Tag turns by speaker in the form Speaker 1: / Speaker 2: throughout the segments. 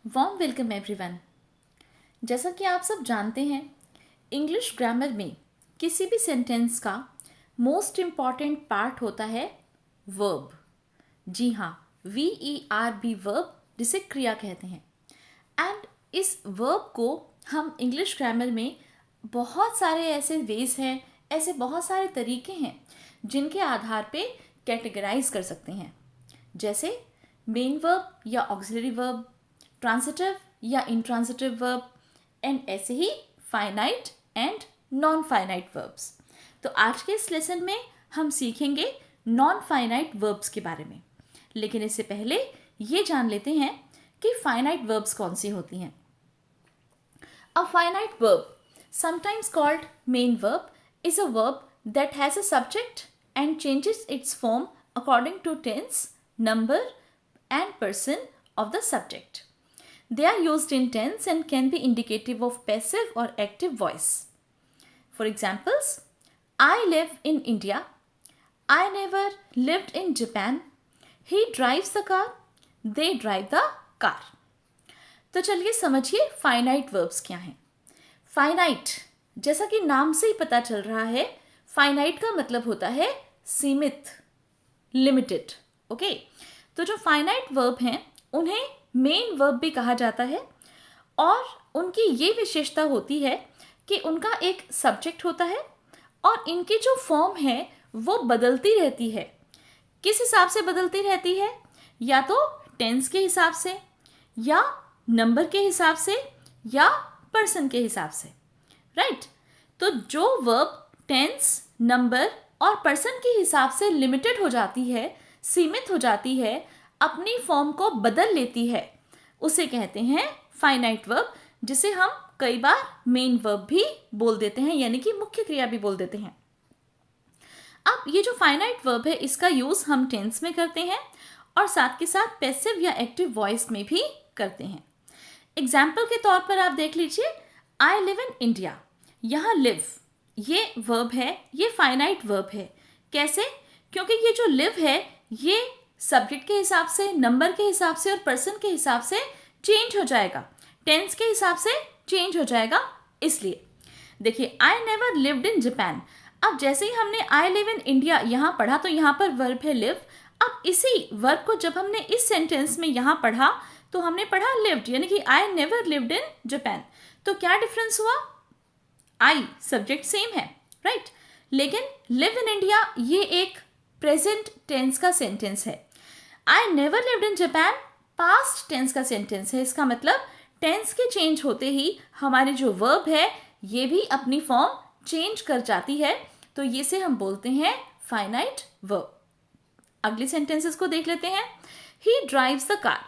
Speaker 1: Warm welcome everyone. जैसा कि आप सब जानते हैं, इंग्लिश ग्रामर में किसी भी सेंटेंस का मोस्ट इम्पॉर्टेंट पार्ट होता है वर्ब। जी हाँ, VERB वर्ब, जिसे क्रिया कहते हैं। एंड इस वर्ब को हम इंग्लिश ग्रामर में बहुत सारे ऐसे वेज हैं, ऐसे बहुत सारे तरीके हैं जिनके आधार पे कैटेगराइज कर सकते हैं, जैसे मेन वर्ब या ऑक्सिलरी वर्ब, ट्रांसिटिव या इंट्रांसिटिव वर्ब, एंड ऐसे ही finite and non finite verbs. तो आज के इस लेसन में हम सीखेंगे नॉन फाइनाइट वर्ब्स के बारे में, लेकिन इससे पहले ये जान लेते हैं कि फाइनाइट वर्ब्स कौन सी होती हैं। A finite verb, sometimes called main verb, is a verb that has a subject and changes its form according to tense, number and person of the subject. They are used in tense and can be indicative of passive or active voice. For examples, I live in India. I never lived in Japan. He drives the car. They drive the car. तो चलिए समझिए finite verbs क्या हैं। Finite, जैसा कि नाम से ही पता चल रहा है, फाइनाइट का मतलब होता है सीमित, लिमिटेड। ओके, तो जो फाइनाइट वर्ब हैं उन्हें मेन वर्ब भी कहा जाता है, और उनकी ये विशेषता होती है कि उनका एक सब्जेक्ट होता है और इनकी जो फॉर्म है वो बदलती रहती है। किस हिसाब से बदलती रहती है? या तो टेंस के हिसाब से, या नंबर के हिसाब से, या पर्सन के हिसाब से। राइट? तो जो वर्ब टेंस, नंबर और पर्सन के हिसाब से लिमिटेड हो जाती है, सीमित हो जाती है, अपनी फॉर्म को बदल लेती है, उसे कहते हैं फाइनाइट वर्ब, जिसे हम कई बार मेन वर्ब भी बोल देते हैं, यानी कि मुख्य क्रिया भी बोल देते हैं। अब ये जो फाइनाइट वर्ब है, इसका यूज हम टेंस में करते हैं और साथ के साथ पैसिव या एक्टिव वॉइस में भी करते हैं। एग्जाम्पल के तौर पर आप देख लीजिए, आई लिव इन इंडिया। यहाँ लिव ये वर्ब है, ये फाइनाइट वर्ब है। कैसे? क्योंकि ये जो लिव है ये सब्जेक्ट के हिसाब से, नंबर के हिसाब से और पर्सन के हिसाब से चेंज हो जाएगा, टेंस के हिसाब से चेंज हो जाएगा। इसलिए देखिए, आई नेवर लिव्ड इन जापान। अब जैसे ही हमने आई लिव इन इंडिया यहाँ पढ़ा, तो यहाँ पर वर्ब है लिव। अब इसी वर्ब को जब हमने इस सेंटेंस में यहाँ पढ़ा तो हमने पढ़ा लिव्ड, यानी कि I never lived in Japan. तो क्या डिफरेंस हुआ? आई सब्जेक्ट सेम है, राइट? लेकिन लिव इन इंडिया ये एक प्रेजेंट टेंस का सेंटेंस है। I never lived in Japan past tense का सेंटेंस है। इसका मतलब टेंस के चेंज होते ही हमारी जो वर्ब है ये भी अपनी फॉर्म चेंज कर जाती है, तो ये से हम बोलते हैं फाइनाइट वर्ब। अगले सेंटेंसेस को देख लेते हैं। ही drives the car,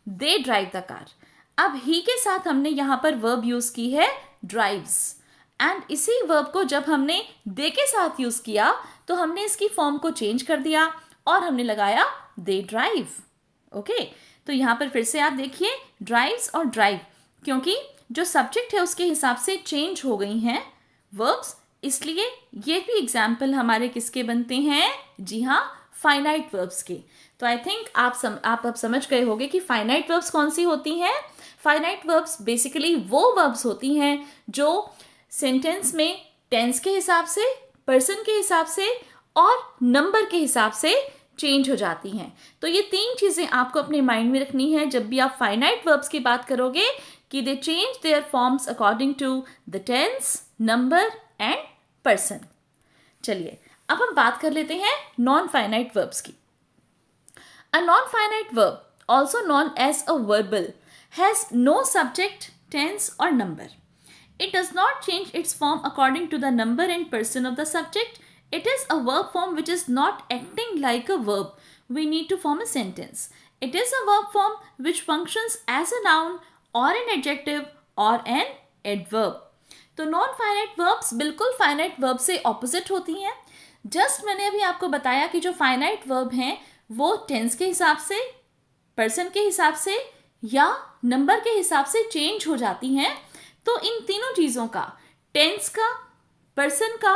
Speaker 1: they drive the car. अब ही के साथ हमने यहाँ पर वर्ब यूज की है ड्राइव्स, एंड इसी वर्ब को जब हमने दे के साथ यूज किया तो हमने इसकी फॉर्म को चेंज कर दिया और हमने लगाया दे ड्राइव। ओके, तो यहाँ पर फिर से आप देखिए ड्राइव्स और ड्राइव, क्योंकि जो सब्जेक्ट है उसके हिसाब से चेंज हो गई हैं वर्ब्स, इसलिए ये भी एग्जाम्पल हमारे किसके बनते हैं? जी हाँ, फाइनाइट वर्ब्स के। तो आई थिंक आप अब समझ गए होंगे कि फाइनाइट वर्ब्स कौन सी होती हैं। फाइनाइट वर्ब्स बेसिकली वो वर्ब्स होती हैं जो सेंटेंस में टेंस के हिसाब से, पर्सन के हिसाब से और नंबर के हिसाब से चेंज हो जाती हैं। तो ये तीन चीज़ें आपको अपने माइंड में रखनी है जब भी आप फाइनाइट वर्ब्स की बात करोगे, कि they change their forms according to the tense, number and person. चलिए अब हम बात कर लेते हैं नॉन फाइनाइट वर्ब्स की। A non-finite verb, also known as a verbal, has no subject, tense or number. It does not change its form according to the number and person of the subject. It is a verb form which is not acting like a verb. We need to form a sentence. It is a verb form which functions as a noun or an adjective or an adverb. तो non finite verbs बिल्कुल finite verb से opposite होती हैं। Just मैंने अभी आपको बताया कि जो फाइनाइट वर्ब हैं वो टेंस के हिसाब से, पर्सन के हिसाब से या नंबर के हिसाब से चेंज हो जाती हैं। तो इन तीनों चीज़ों का, टेंस का, पर्सन का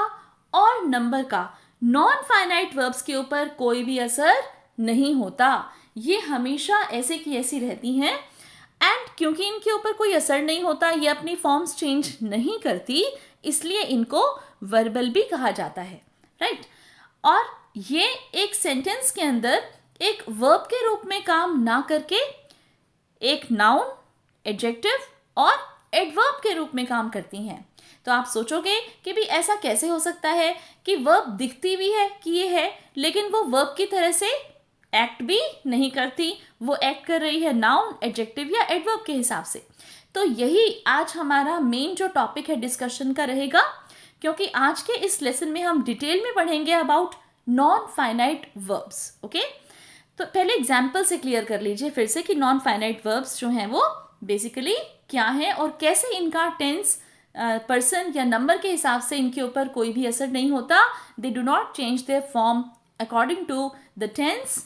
Speaker 1: और नंबर का, नॉन फाइनाइट वर्ब्स के ऊपर कोई भी असर नहीं होता। ये हमेशा ऐसे की ऐसी रहती हैं। एंड क्योंकि इनके ऊपर कोई असर नहीं होता, ये अपनी फॉर्म्स चेंज नहीं करती, इसलिए इनको वर्बल भी कहा जाता है, राइट। और ये एक सेंटेंस के अंदर एक वर्ब के रूप में काम ना करके एक नाउन, एडजेक्टिव और एडवर्ब के रूप में काम करती हैं। तो आप सोचोगे कि भी ऐसा कैसे हो सकता है कि वर्ब दिखती भी है कि ये है, लेकिन वो वर्ब की तरह से एक्ट भी नहीं करती, वो एक्ट कर रही है नाउन, एडजेक्टिव या एडवर्ब के हिसाब से। तो यही आज हमारा मेन जो टॉपिक है डिस्कशन का रहेगा, क्योंकि आज के इस लेसन में हम डिटेल में पढ़ेंगे about non finite verbs. Okay, तो पहले एग्जाम्पल से क्लियर कर लीजिए फिर से कि नॉन फाइनाइट वर्ब्स जो हैं वो बेसिकली क्या है और कैसे इनका टेंस, पर्सन या नंबर के हिसाब से इनके ऊपर कोई भी असर नहीं होता। They do not change their form according to the tense,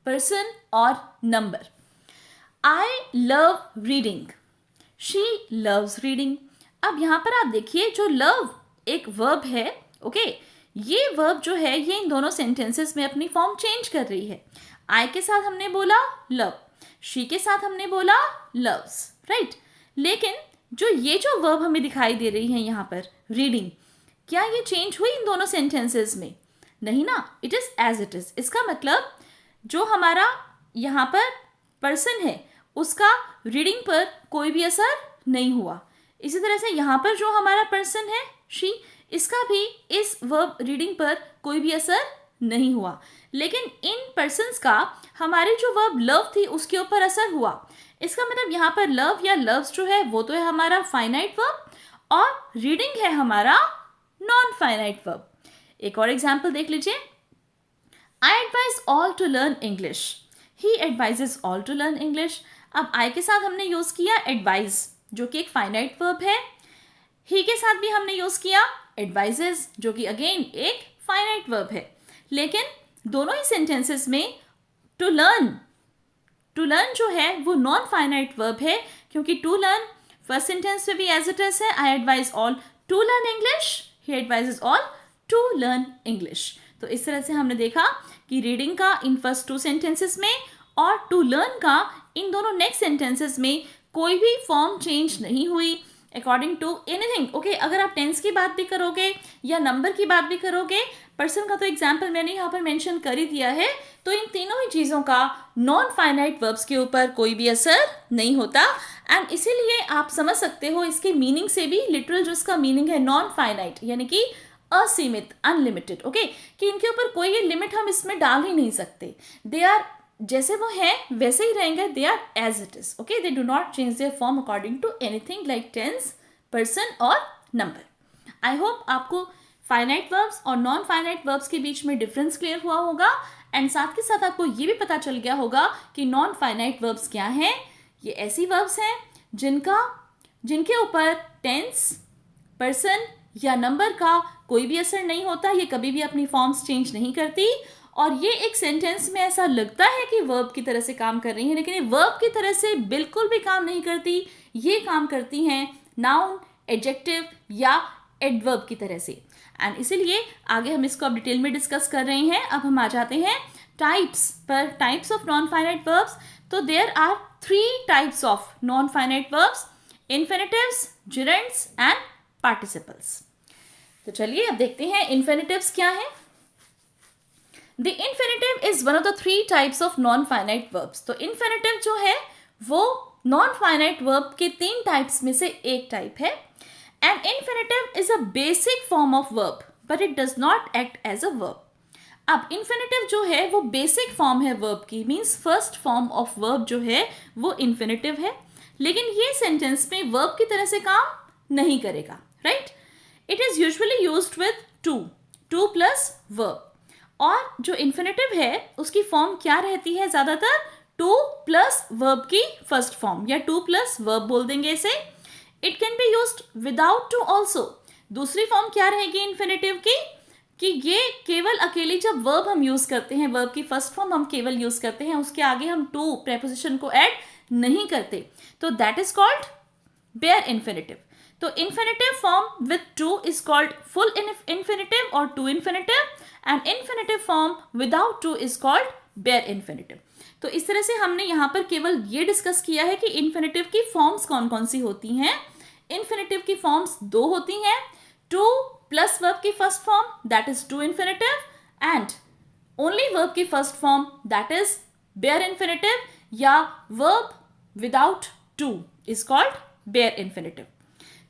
Speaker 1: person और number. I love reading, she loves reading. अब यहाँ पर आप देखिए जो लव एक वर्ब है, ओके, ये वर्ब जो है ये इन दोनों सेंटेंसेस में अपनी फॉर्म चेंज कर रही है। आई के साथ हमने बोला लव, शी के साथ हमने बोला लव्स, राइट। लेकिन जो वर्ब हमें दिखाई दे रही है यहाँ पर रीडिंग, क्या ये चेंज हुई इन दोनों सेंटेंसेस में? नहीं ना, it is as it is. इसका मतलब जो हमारा यहाँ पर पर्सन है उसका रीडिंग पर कोई भी असर नहीं हुआ। इसी तरह से यहाँ पर जो हमारा पर्सन है शी, इसका भी इस वर्ब रीडिंग पर कोई भी असर नहीं हुआ। लेकिन इन पर्सन्स का हमारी जो वर्ब लव थी उसके ऊपर असर हुआ। इसका मतलब यहाँ पर लव या लव्स जो है वो तो है हमारा फाइनाइट वर्ब और रीडिंग है हमारा नॉन फाइनाइट वर्ब। एक और एग्जाम्पल देख लीजिए। I advise all to learn English, he advises all to learn English. अब आई के साथ हमने यूज किया एडवाइज जो कि एक फाइनाइट वर्ब है, ही के साथ भी हमने यूज किया एडवाइजेज जो कि अगेन एक फाइनाइट वर्ब है। लेकिन दोनों ही सेंटेंसेस में टू लर्न जो है वो नॉन फाइनाइट वर्ब है, क्योंकि टू लर्न फर्स्ट सेंटेंस में भी एज इट इज है, I advise all to learn English, he advises all to learn English. तो इस तरह से हमने देखा कि रीडिंग का इन फर्स्ट टू सेंटेंसेस में और टू लर्न का इन दोनों नेक्स्ट सेंटेंसेस में कोई भी फॉर्म चेंज नहीं हुई अकॉर्डिंग टू एनीथिंग। ओके, अगर आप टेंस की बात भी करोगे या नंबर की बात भी करोगे, पर्सन का तो एग्जाम्पल मैंने यहाँ पर मेंशन कर ही दिया है, तो इन तीनों ही चीज़ों का नॉन फाइनाइट वर्ब्स के ऊपर कोई भी असर नहीं होता। एंड इसीलिए आप समझ सकते हो इसके मीनिंग से भी, लिटरल जो इसका मीनिंग है नॉन फाइनाइट यानी कि असीमित, अनलिमिटेड, ओके, कि इनके ऊपर कोई ये लिमिट हम इसमें डाल ही नहीं सकते। दे आर जैसे वो है वैसे ही रहेंगे, they are as it is, okay, they do not change their form according to anything like tense, person और नंबर। आई होप आपको फाइनाइट वर्ब्स और नॉन फाइनाइट वर्ब्स के बीच में डिफरेंस क्लियर हुआ होगा एंड साथ के साथ आपको ये भी पता चल गया होगा कि नॉन फाइनाइट वर्ब्स क्या हैं। ये ऐसी वर्ब्स हैं जिनके ऊपर टेंस, पर्सन या नंबर का कोई भी असर नहीं होता, ये कभी भी अपनी फॉर्म्स चेंज नहीं करती और ये एक सेंटेंस में ऐसा लगता है कि वर्ब की तरह से काम कर रही हैं, लेकिन ये वर्ब की तरह से बिल्कुल भी काम नहीं करती। ये काम करती हैं नाउन, एडजेक्टिव या एडवर्ब की तरह से। एंड इसीलिए आगे हम इसको अब डिटेल में डिस्कस कर रहे हैं। अब हम आ जाते हैं टाइप्स पर, types of non finite verbs. तो there are 3 types of non finite verbs, infinitives, gerunds and participles. तो चलिए अब देखते हैं इन्फिनिटिव्स क्या है। The infinitive is one of the 3 types of non finite verbs. तो इन्फिनिटिव जो है वो नॉन फाइनाइट वर्ब के 3 टाइप्स में से एक टाइप है। An infinitive is a basic form of verb, but it does not act as a verb. अब infinitive जो है वो basic form है verb की, means first form of verb जो है वो infinitive है, लेकिन ये sentence में verb की तरह से काम नहीं करेगा, right? It is usually used with to plus verb. और जो infinitive है उसकी form क्या रहती है ज़्यादातर? to plus verb की first form या to plus verb बोल देंगे इसे। It can be used without to also. दूसरी फॉर्म क्या रहेगी इन्फिनिटिव की कि ये केवल अकेली जब वर्ब हम यूज करते हैं, वर्ब की फर्स्ट फॉर्म हम केवल यूज करते हैं, उसके आगे हम टू प्रेपोजिशन को ऐड नहीं करते, तो that is called bare infinitive. तो infinitive form with to is called full infinitive और to infinitive, and infinitive form without to is called bare infinitive. तो इस तरह से हमने यहाँ पर केवल ये डिस्कस किया है कि इन्फिनेटिव की फॉर्म्स कौन कौन सी होती हैं। इन्फिनेटिव की फॉर्म्स दो होती हैं, टू प्लस वर्ब की first form that is to infinitive and only verb की first form that is bare infinitive, या verb without to is called bare infinitive.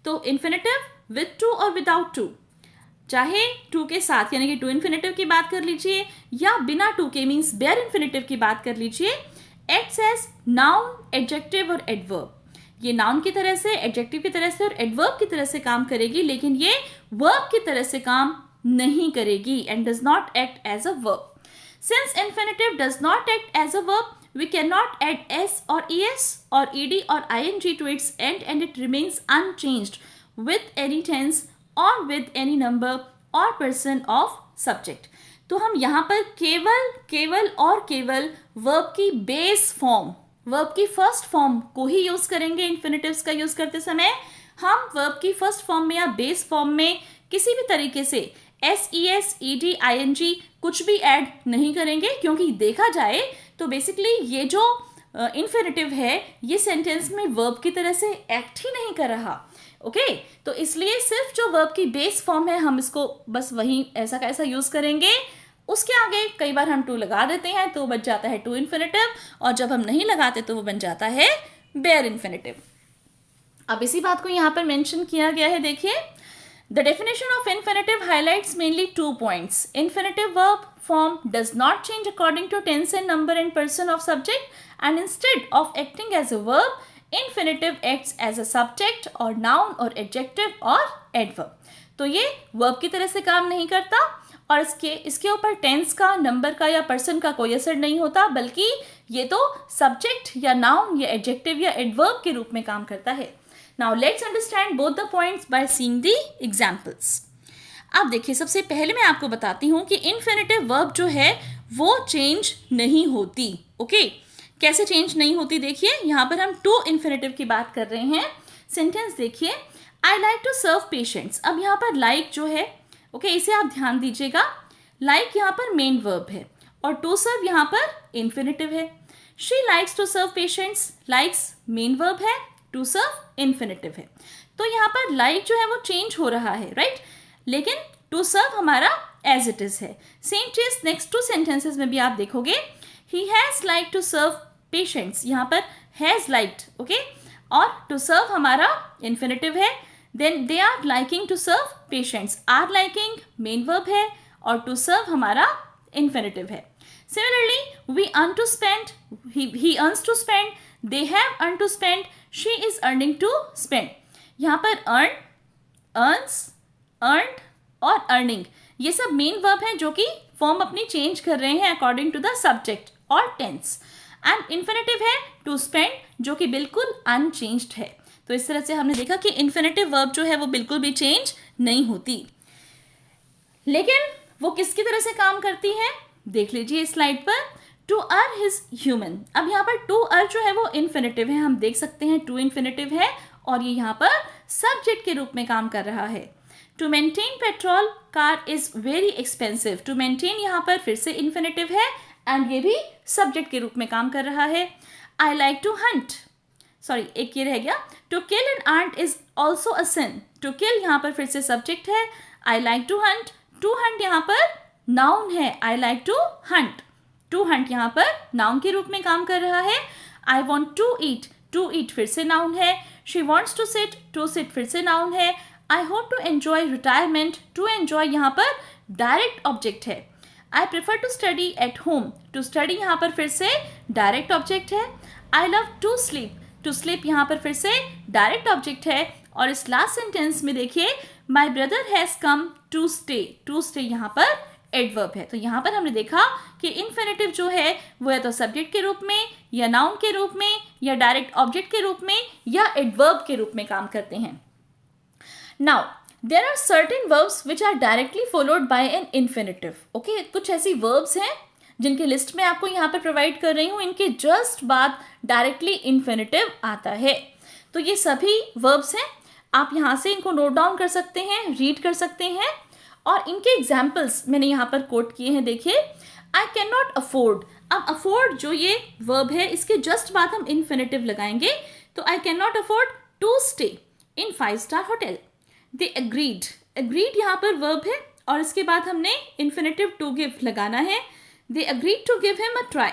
Speaker 1: तो इन्फिनेटिव विथ टू और विदाउट टू, चाहे to के साथ यानी कि टू इन्फिनेटिव की बात कर लीजिए या बिना टू के मीन्स बेयर इन्फिनेटिव की बात कर लीजिए, एक्ट्स एज नाउन, एडजेक्टिव और एडवर्ब। ये नाउन की तरह से, एडजेक्टिव की तरह से और एडवर्ब की तरह से काम करेगी, लेकिन ये वर्ब की तरह से काम नहीं करेगी and does not act as a verb. Since infinitive does not act as a verb, we cannot add s or es or ed or ing to its end and it remains unchanged with any tense or with any number or person of subject. तो हम यहाँ पर केवल verb की base form, verb की first form को ही use करेंगे। Infinitives का यूज करते समय हम वर्ब की फर्स्ट फॉर्म में या बेस फॉर्म में किसी भी तरीके से S E S E D I N G कुछ भी ऐड नहीं करेंगे, क्योंकि देखा जाए तो बेसिकली ये जो इन्फिनेटिव है ये सेंटेंस में वर्ब की तरह से एक्ट ही नहीं कर रहा। ओके तो इसलिए सिर्फ जो वर्ब की बेस फॉर्म है हम इसको बस वही ऐसा का ऐसा यूज करेंगे। उसके आगे कई बार हम टू लगा देते हैं तो बच जाता है टू इन्फिनेटिव, और जब हम नहीं लगाते तो वो बन जाता है बेयर इन्फिनेटिव। अब इसी बात को यहाँ पर मेंशन किया गया है, देखिए The definition of infinitive highlights mainly 2 points. Infinitive verb form does not change according to tense and number and person of subject, and instead of acting as a verb, infinitive acts as a subject or noun or adjective or adverb. तो ये verb की तरह से काम नहीं करता और इसके ऊपर tense का, number का या person का कोई असर नहीं होता, बल्कि ये तो subject या noun या adjective या adverb के रूप में काम करता है। Now let's understand both the points by seeing the examples. अब देखिए सबसे पहले मैं आपको बताती हूँ कि infinitive verb जो है वो चेंज नहीं होती। ओके कैसे चेंज नहीं होती, देखिए यहाँ पर हम टू infinitive की बात कर रहे हैं। सेंटेंस देखिए, I like to serve patients। अब यहाँ पर like जो है ओके इसे आप ध्यान दीजिएगा, like यहाँ पर मेन वर्ब है और to serve यहाँ पर infinitive है। She likes to serve patients, likes main verb है, टू सर्व इन्फिनेटिव है। तो यहाँ पर लाइक जो है वो चेंज हो रहा है, राइट, लेकिन टू सर्व हमारा एज इट इज है। सेम चीज नेक्स्ट टू सेंटेंसेस में भी आप देखोगे, he has like to serve patients, यहाँ पर हैज लाइक्ड ओके, और टू सर्व हमारा इन्फिनेटिव है। Then they are liking to serve patients, are liking main verb है और टू सर्व हमारा इन्फिनेटिव है। Similarly we earn to spend, he earns to spend, they have earned to spend, she is earning to spend। यहाँ पर earn, earns, earned और earning ये सब main verb हैं जो कि फॉर्म अपनी चेंज कर रहे हैं अकॉर्डिंग टू द सब्जेक्ट और टेंस। एंड इन्फिनेटिव है टू स्पेंड जो कि बिल्कुल अनचेंज्ड है। तो इस तरह से हमने देखा कि इन्फिनेटिव वर्ब जो है वो बिल्कुल भी चेंज नहीं होती, लेकिन वो किसकी तरह से काम करती है देख लीजिए इस स्लाइड पर। टू आर हिज ह्यूमन, अब यहाँ पर टू आर जो है वो इन्फिनेटिव है, हम देख सकते हैं टू इन्फिनेटिव है और ये यहाँ पर सब्जेक्ट के रूप में काम कर रहा है। To maintain petrol car is very expensive, to maintain यहाँ पर फिर से इन्फिनेटिव है एंड ये भी सब्जेक्ट के रूप में काम कर रहा है। I like to hunt, sorry एक ये रह गया, to kill an ant is also a sin, to kill यहाँ पर फिर से सब्जेक्ट है, आई लाइक टू हंट यहाँ पर नाउन है, I like to hunt, to hunt यहाँ पर नाउन के रूप में काम कर रहा है। आई वॉन्ट टू ईट फिर से नाउन है, शी वॉन्ट्स टू सिट फिर से नाउन है। I hope to enjoy retirement, to enjoy यहाँ पर डायरेक्ट ऑब्जेक्ट है। I prefer to study at home, to study यहाँ पर फिर से डायरेक्ट ऑब्जेक्ट है। आई लव टू स्लीप यहाँ पर फिर से डायरेक्ट ऑब्जेक्ट है। और इस लास्ट सेंटेंस में देखिए, my brother has come to stay यहाँ पर एडवर्ब है। तो यहाँ पर हमने देखा कि इन्फिनेटिव जो है वो या तो सब्जेक्ट के रूप में या नाउन के रूप में या डायरेक्ट ऑब्जेक्ट के रूप में या एडवर्ब के रूप में काम करते हैं। Now there are certain verbs which are directly followed by an infinitive. Okay कुछ ऐसी वर्ब्स हैं जिनकी लिस्ट में आपको यहाँ पर प्रोवाइड कर रही हूँ, इनके जस्ट बाद डायरेक्टली इन्फिनेटिव आता है। तो ये सभी वर्ब्स हैं, आप यहाँ से इनको नोट डाउन कर सकते हैं, रीड कर सकते हैं और इनके एग्जाम्पल्स मैंने यहाँ पर कोट किए हैं। देखिए, आई कैन नॉट अफोर्ड, अब अफोर्ड जो ये वर्ब है इसके जस्ट बाद हम इन्फिनेटिव लगाएंगे, तो I can not afford to stay in five star hotel. They agreed, agreed यहाँ पर वर्ब है और इसके बाद हमने इन्फिनेटिव टू गिव लगाना है। They agreed to give him a try.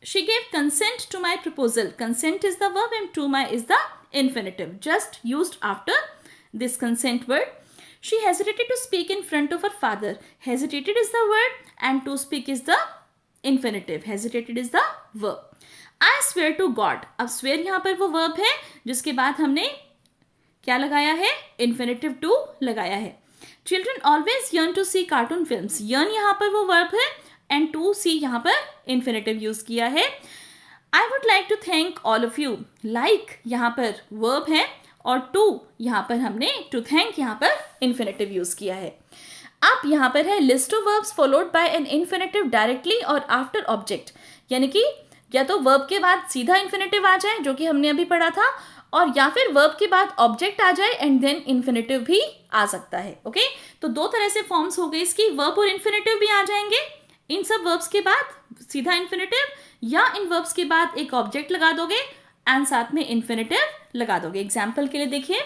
Speaker 1: She gave consent to my proposal, consent is the verb and to my is the infinitive just used after this consent word. She hesitated to speak in front of her father. Hesitated is the word and to speak is the infinitive. Hesitated is the verb. I swear to God. अब swear यहाँ पर वो verb है जिसके बाद हमने क्या लगाया है, infinitive to लगाया है। Children always yearn to see cartoon films. Yearn यहाँ पर वो verb है and to see यहाँ पर infinitive use किया है। I would like to thank all of you. Like यहाँ पर verb है और to यहाँ पर हमने to thank यहाँ पर infinitive use किया है। अब यहाँ पर है list of verbs followed by an infinitive directly और after object, यानी कि या तो verb के बाद सीधा infinitive आ जाए जो कि हमने अभी पढ़ा था, और या फिर verb के बाद object आ जाए and then infinitive भी आ सकता है। ओके, तो दो तरह से फॉर्म्स हो गई इसकी, verb और infinitive भी आ जाएंगे। इन सब verbs के बाद सीधा infinitive या इन वर्ब्स के बाद एक ऑब्जेक्ट लगा दोगे एंड साथ में इन्फिनेटिव लगा दोगे। एग्जाम्पल के लिए देखिए,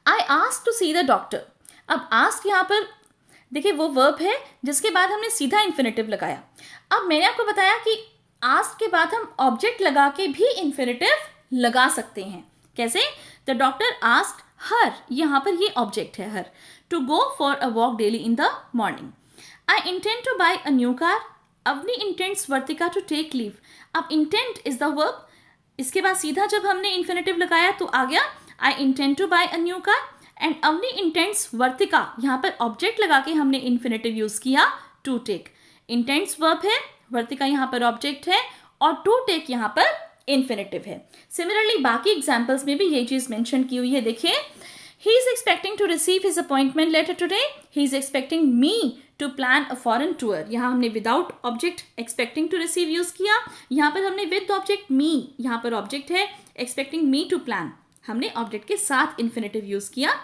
Speaker 1: I ask to see the doctor. अब आस्क यहाँ पर देखिए वो वर्ब है जिसके बाद हमने सीधा इन्फिनेटिव लगाया। अब मैंने आपको बताया कि आस्क के बाद हम ऑब्जेक्ट लगा के भी इन्फिनेटिव लगा सकते हैं। कैसे? द डॉक्टर आस्क हर, यहाँ पर ये ऑब्जेक्ट है her, to go for a walk daily in the morning. I intend to buy a new car. Avani intends Vartika to take leave. अब इंटेंट इज द वर्ब, इसके बाद सीधा जब हमने इन्फिनेटिव लगाया तो आ गया I intend to buy a new car, and Avani intends Vartika, यहाँ पर ऑब्जेक्ट लगा के हमने इन्फिनेटिव यूज किया टू टेक। इंटेंट्स वर्ब है, वर्तिका यहाँ पर ऑब्जेक्ट है और टू टेक यहाँ पर इन्फिनेटिव है। सिमिलरली बाकी एग्जाम्पल्स में भी ये चीज मेंशन की हुई है। देखिए, he is expecting to receive his appointment letter today. He is expecting me to plan a foreign tour. यहाँ हमने without object expecting to receive use किया, यहाँ पर हमने with object me, यहाँ पर object है expecting me to plan, हमने object के साथ infinitive use किया।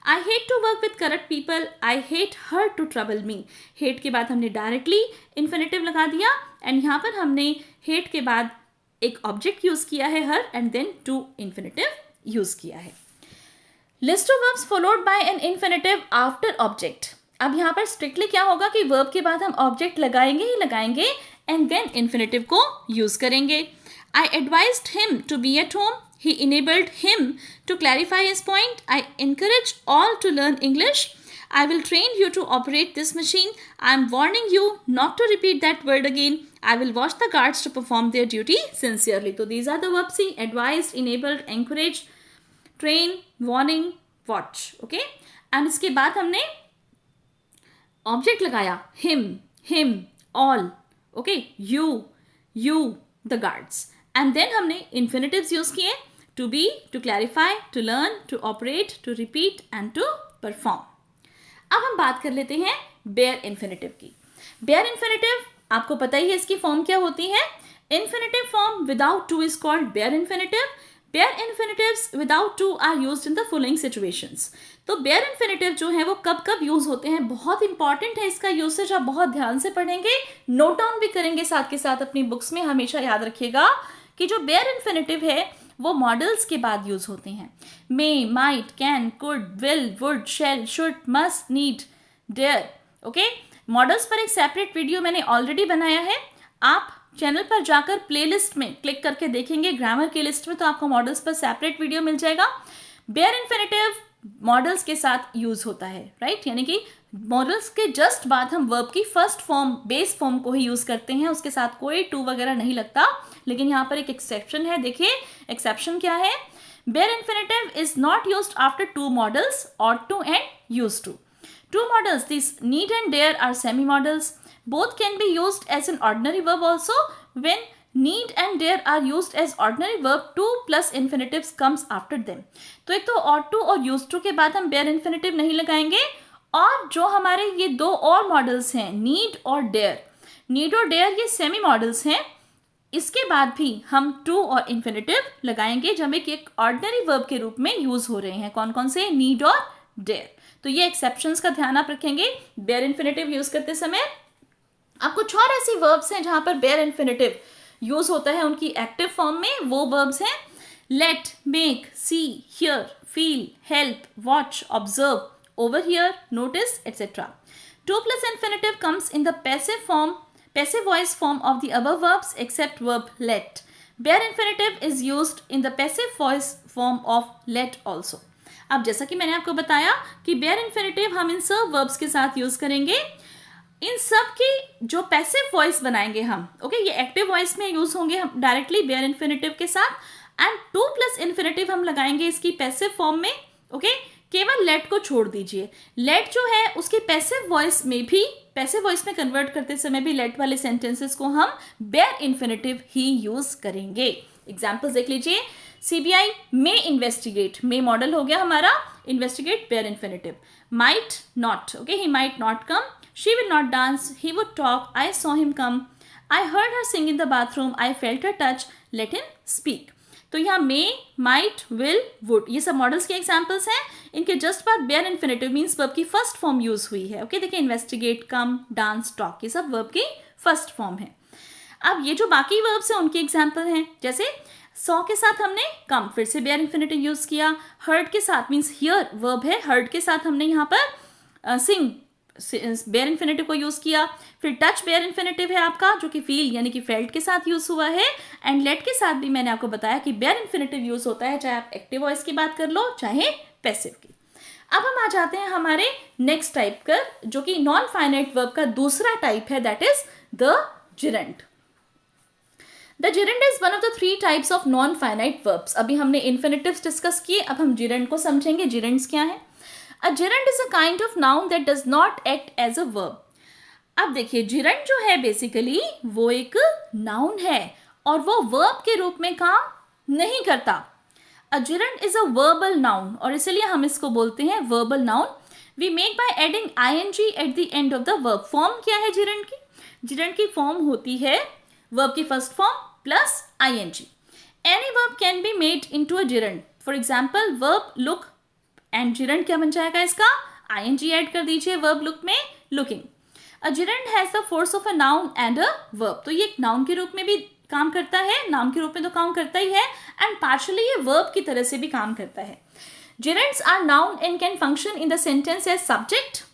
Speaker 1: I hate to work with corrupt people. I hate her to trouble me. hate के बाद हमने directly infinitive लगा दिया and यहाँ पर हमने hate के बाद एक object use किया है her and then to infinitive use किया है। List of verbs followed by an infinitive after object. अब यहाँ पर स्ट्रिक्टली क्या होगा कि वर्ब के बाद हम ऑब्जेक्ट लगाएंगे ही लगाएंगे एंड देन इन्फिनेटिव को यूज करेंगे। I advised him to be at home. He enabled him to clarify his point. I encourage all to learn English. I will train you to operate this machine. I am warning you not to repeat that word again. I will watch the guards to perform their duty sincerely. So these are the verbs: advised, enabled, encouraged, train, warning, watch. Okay? And इसके बाद हमने object लगाया him, all. Okay? You, the guards. And then हमने infinitives use किए to be, to clarify, to learn, to operate, to repeat and to perform. अब हम बात कर लेते हैं बेयर इन्फिनेटिव की। बेयर इन्फिनेटिव आपको पता ही है इसकी फॉर्म क्या होती है। Infinitive form without to is called bare infinitive. Bare infinitives without to are used in the following situations. तो बेयर इन्फिनेटिव जो है वो कब कब यूज होते हैं, बहुत इंपॉर्टेंट है इसका यूसेज, आप बहुत ध्यान से पढ़ेंगे, नोट डाउन भी करेंगे साथ के साथ अपनी बुक्स में। हमेशा याद रखिएगा कि जो बेयर इन्फिनेटिव है वो मॉडल्स के बाद यूज होते हैं। May, might, can, could, will, would, shall, should, must, need, dare. Okay, models पर एक सेपरेट वीडियो मैंने ऑलरेडी बनाया है, आप चैनल पर जाकर प्लेलिस्ट में क्लिक करके देखेंगे ग्रामर की लिस्ट में, तो आपको मॉडल्स पर सेपरेट वीडियो मिल जाएगा। बेयर इन्फिनेटिव मॉडल्स के साथ यूज होता है, राइट, यानी कि मॉडल्स के जस्ट बाद हम वर्ब की फर्स्ट फॉर्म, बेस फॉर्म को ही यूज करते हैं, उसके साथ कोई टू वगैरह नहीं लगता। लेकिन यहाँ पर एक एक्सेप्शन है, देखिए एक्सेप्शन क्या है। Bare infinitive is not used after two models और to and use to. Two models, these need and dare, are semi-models. Both can be used as an ordinary verb also. When need and dare are used as ordinary verb, to plus infinitives comes after them. तो एक तो ought to और used to के बाद हम bare infinitive नहीं लगाएंगे। और जो हमारे ये दो और मॉडल्स हैं, need और dare, need और dare ये सेमी मॉडल्स हैं, इसके बाद भी हम टू और इन्फिनेटिव लगाएंगे जब एक ऑर्डिनरी वर्ब के रूप में यूज हो रहे हैं। कौन कौन से? नीड और डेयर। तो ये एक्सेप्शंस का ध्यान आप रखेंगे बेयर इन्फिनेटिव यूज करते समय। अब कुछ और ऐसी वर्ब्स हैं जहां पर बेयर इन्फिनेटिव यूज होता है उनकी एक्टिव फॉर्म में. वो वर्ब्स हैं let, make, see, hear, feel, help, watch, observe, overhear, notice, etc. 2 plus infinitive comes in the passive voice form of the above verbs except verb let. Bare infinitive is used in the passive voice form of let also. अब जैसा कि मैंने आपको बताया कि bare infinitive हम इन सब verbs के साथ यूज करेंगे. इन सब की जो पैसिव वॉइस बनाएंगे हम, ओके, ये एक्टिव वॉइस में यूज होंगे हम डायरेक्टली बेयर इन्फिनेटिव के साथ. एंड 2 प्लस इन्फिनेटिव हम लगाएंगे इसकी पैसिव फॉर्म में. ओके, केवल लेट को छोड़ दीजिए. लेट जो है उसकी पैसिव वॉइस में कन्वर्ट करते समय भी लेट वाले सेंटेंसेस को हम बेयर इन्फिनेटिव ही यूज करेंगे. एग्जाम्पल्स देख लीजिए. CBI may investigate, may model हो गया हमारा, investigate bare infinitive. Might not, okay, he might not come. She will not dance, he would talk, I saw him come. I heard her sing in the bathroom, I felt her touch, let him speak. तो यहाँ मे, might, will, would, ये सब models के examples हैं. इनके just बाद bear infinitive means verb की first form use हुई है. ओके, देखिए इन्वेस्टिगेट, कम, डांस, टॉक, ये सब वर्ब की फर्स्ट फॉर्म है. अब ये जो बाकी वर्ब्स हैं उनके एग्जाम्पल हैं. जैसे सॉ के साथ हमने कम, फिर से बेयर इन्फिनेटिव यूज किया. हर्ड के साथ मीन्स हियर वर्ब है, हर्ड के साथ हमने यहाँ पर सिंग बेयर इन्फिनेटिव को यूज किया. फिर टच बेयर इन्फिनेटिव है आपका, जो कि फील यानी कि फेल्ट के साथ यूज हुआ है. एंड लेट के साथ भी मैंने आपको बताया कि बेयर इन्फिनेटिव यूज होता है, चाहे आप एक्टिव वॉइस की बात कर लो चाहे पैसिव की. अब हम आ जाते हैं हमारे नेक्स्ट टाइप का, जो कि नॉन फाइनाइट वर्ब का दूसरा टाइप है, that is the gerund. The gerund is one of the 3 types of non finite verbs. अभी हमने इन्फिनेटिव्स डिस्कस किए, अब हम जिरंड को समझेंगे. जिरंड्स क्या है? A gerund is a kind of noun that does not act as a verb. अब देखिए जिरंड जो है बेसिकली वो एक नाउन है और वो वर्ब के रूप में काम नहीं करता. A gerund is a verbal noun और इसलिए हम इसको बोलते हैं verbal noun. We make by adding ing at the end of the verb. Form क्या है जिरंड की? जिरंड की फॉर्म होती है वर्ब की first form plus ing. Any verb can be made into a gerund. For example, verb look and gerund क्या बन जाएगा इसका? ing ऐड कर दीजिए वर्ब लुक में, looking. A gerund has the force of a noun and a verb. तो ये एक नाउन के रूप में भी काम करता है, नाउन के रूप में तो काम करता ही है, एंड पार्शियली ये वर्ब की तरह से भी काम करता है. Gerunds are noun and can function in the sentence as subject.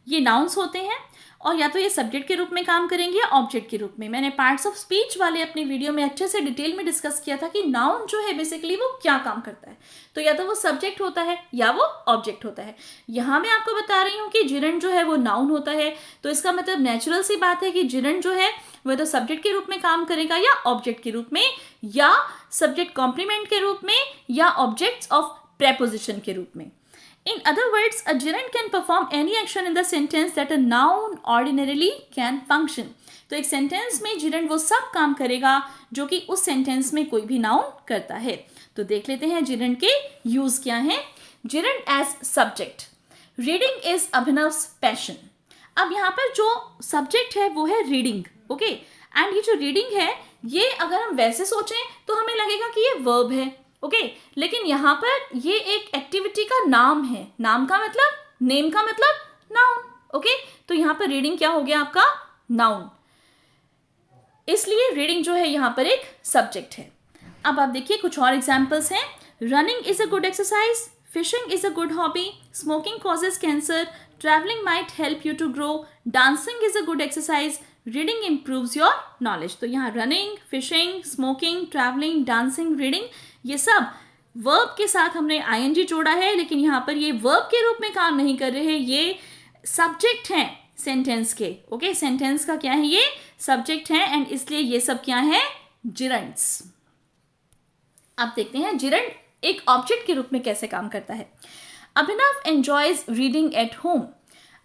Speaker 1: ये नाउन्स होते हैं और या तो ये सब्जेक्ट के रूप में काम करेंगे या ऑब्जेक्ट के रूप में. मैंने पार्ट्स ऑफ स्पीच वाले अपनी वीडियो में अच्छे से डिटेल में डिस्कस किया था कि नाउन जो है बेसिकली वो क्या काम करता है. तो या तो वो सब्जेक्ट होता है या वो ऑब्जेक्ट होता है. यहाँ मैं आपको बता रही हूँ कि जिरंड जो है वो नाउन होता है, तो इसका मतलब नेचुरल सी बात है कि जिरंड जो है वह तो सब्जेक्ट के रूप में काम करेगा या ऑब्जेक्ट के रूप में, या सब्जेक्ट कॉम्प्लीमेंट के रूप में, या ऑब्जेक्ट्स ऑफ प्रेपोजिशन के रूप में. In other words, a gerund can perform any action in the sentence that a noun ordinarily can function. तो एक सेंटेंस में gerund वो सब काम करेगा जो कि उस सेंटेंस में कोई भी नाउन करता है. तो देख लेते हैं gerund के यूज क्या हैं. gerund as subject. Reading is Abhinav's passion. अब यहाँ पर जो सब्जेक्ट है वो है रीडिंग. ओके, एंड ये जो रीडिंग है ये अगर हम वैसे सोचें तो हमें लगेगा कि ये वर्ब है. ओके, लेकिन यहाँ पर ये एक एक्टिविटी का नाम है. नाम का मतलब, नेम का मतलब नाउन. ओके, तो यहाँ पर रीडिंग क्या हो गया आपका? नाउन. इसलिए रीडिंग जो है यहाँ पर एक सब्जेक्ट है. अब आप देखिए कुछ और एग्जाम्पल्स हैं. Running is a good exercise, fishing is a good hobby, smoking causes cancer, travelling might help you to grow, dancing is a good exercise, reading improves your knowledge. तो यहाँ running, fishing, smoking, travelling, dancing, reading, ये सब verb के साथ हमने ing जोड़ा है, लेकिन यहाँ पर ये वर्ब के रूप में काम नहीं कर रहे हैं, ये सब्जेक्ट हैं सेंटेंस के. ओके, सेंटेंस का क्या है? ये सब्जेक्ट है, एंड इसलिए ये सब क्या है? जिरंड्स. अब देखते हैं जिरंड एक ऑब्जेक्ट के रूप में कैसे काम करता है. अभिनव एंजॉयज रीडिंग एट होम.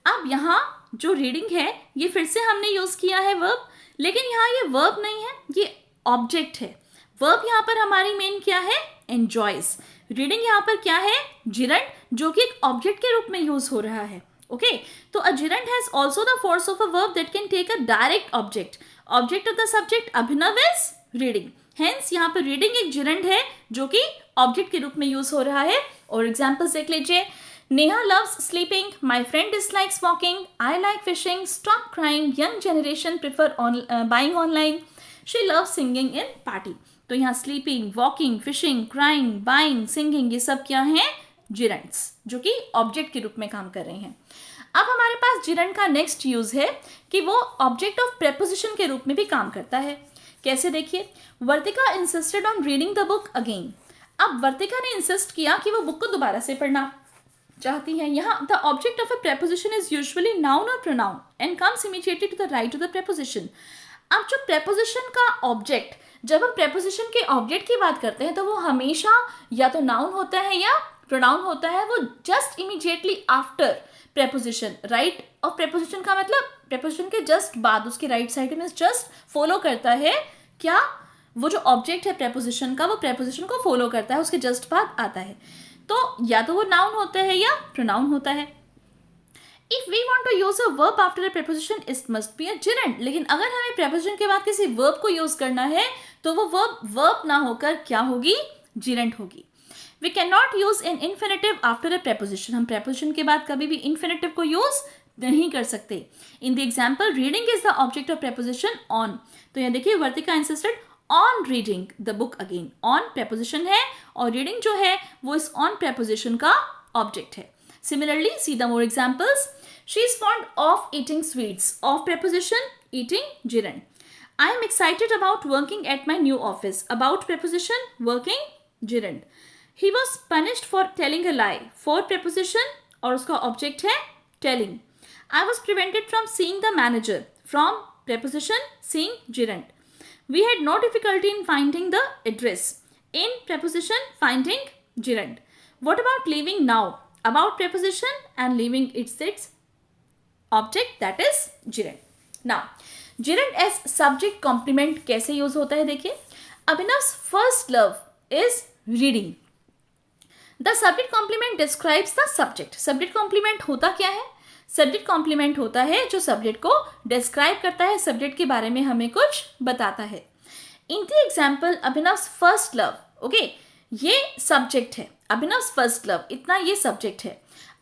Speaker 1: अब यहाँ जो रीडिंग है ये फिर से हमने यूज किया है वर्ब, लेकिन यहाँ ये वर्ब नहीं है, ये ऑब्जेक्ट है. वर्ब यहाँ पर हमारी मेन क्या है? एंजॉयज. रीडिंग यहाँ पर क्या है? जिरंड, जो कि एक ऑब्जेक्ट के रूप में यूज हो रहा है. ओके, तो a gerund has also the force of a verb that can take a direct object. Object of the subject Abhinav is reading. Hence यहाँ पर रीडिंग एक जिरंड है जो कि ऑब्जेक्ट के रूप में यूज हो रहा है. और एग्जाम्पल्स देख लीजिए. Neha loves sleeping, my friend dislikes walking, I like fishing, stop crying, young generation prefer buying online, she loves singing in party. तो यहाँ sleeping, walking, fishing, crying, buying, singing, ये सब क्या हैं? जिरंड्स, जो कि ऑब्जेक्ट के रूप में काम कर रहे हैं। अब हमारे पास जिरंड का नेक्स्ट यूज है कि वो ऑब्जेक्ट ऑफ प्रेपोजिशन के रूप में भी काम करता है। कैसे? देखिए, Vartika insisted on reading the book again. अब वर्तिका ने इंसिस्ट किया कि वो बुक को दोबारा से पढ़ना चाहती हैं। यहाँ the object of a preposition is usually noun और pronoun and comes immediately to the right of the preposition. अब जो प्रेपोजिशन का ऑब्जेक्ट, जब हम प्रेपोजिशन के ऑब्जेक्ट की बात करते हैं तो वो हमेशा या तो नाउन होता है या प्रोनाउन होता है। वो just immediately after preposition, right of preposition का मतलब प्रेपोजिशन के जस्ट बाद, उसके राइट साइड में जस्ट फॉलो करता है क्या? वो जो ऑब्जेक्ट है प्रेपोजिशन का, वो प्रेपोजिशन को फॉलो करता है, उसके जस्ट बाद आता है। तो या तो वो नाउन होता है या प्रोनाउन होता है। If we want to use a verb after a preposition, it must be a gerund. लेकिन अगर हमें प्रेपोजिशन के बाद किसी वर्ब को यूज करना है तो वो वर्ब ना होकर क्या होगी? जिरंड होगी। We can not use an infinitive after a preposition. हम प्रेपोजिशन के बाद कभी भी इन्फिनेटिव को यूज नहीं कर सकते। In the example, reading is the object of preposition on. तो यहाँ देखिए, Vartika insisted on reading the book again. On preposition है और रीडिंग जो है वो इस ऑन प्रेपोजिशन का ऑब्जेक्ट है। Similarly, see the more examples. She is fond of eating sweets. Of preposition, eating, gerund. I am excited about working at my new office. About preposition, working, gerund. He was punished for telling a lie. For preposition और उसका object है telling. I was prevented from seeing the manager. From preposition, seeing, gerund. We had no difficulty in finding the address. In preposition, finding, gerund. What about leaving now? About preposition and leaving its object, that is gerund. Now, gerund as subject complement कैसे use होता है? देखिए, Abhinav's first love is reading. The subject complement describes the subject. Subject complement होता क्या है? Subject complement होता है जो सब्जेक्ट को describe करता है, सब्जेक्ट के बारे में हमें कुछ बताता है। In the example, Abhinav's first love, okay, ये सब्जेक्ट है। अभिनव्स फर्स्ट लव, इतना ये सब्जेक्ट है।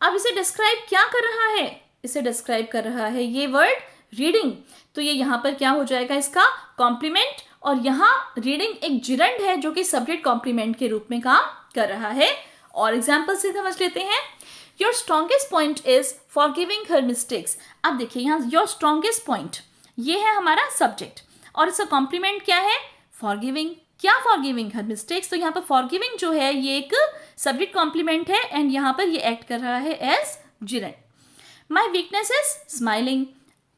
Speaker 1: अब इसे डिस्क्राइब क्या कर रहा है? इसे डिस्क्राइब कर रहा है ये वर्ड रीडिंग। तो ये यहाँ पर क्या हो जाएगा? इसका कॉम्प्लीमेंट। और यहाँ रीडिंग एक जिरंड है जो कि सब्जेक्ट कॉम्प्लीमेंट के रूप में काम कर रहा है। और एग्जाम्पल से समझ लेते हैं। Your strongest point is forgiving her mistakes. अब देखिए, यहाँ योर स्ट्रॉन्गेस्ट पॉइंट ये है हमारा सब्जेक्ट और इसका कॉम्प्लीमेंट क्या है? फॉरगिविंग। क्या? फॉरगिविंग हर मिस्टेक्स। तो यहाँ पर फॉरगिविंग जो है ये एक सब्जेक्ट कॉम्प्लीमेंट है एंड यहाँ पर ये एक्ट कर रहा है as gerund. My weakness is smiling.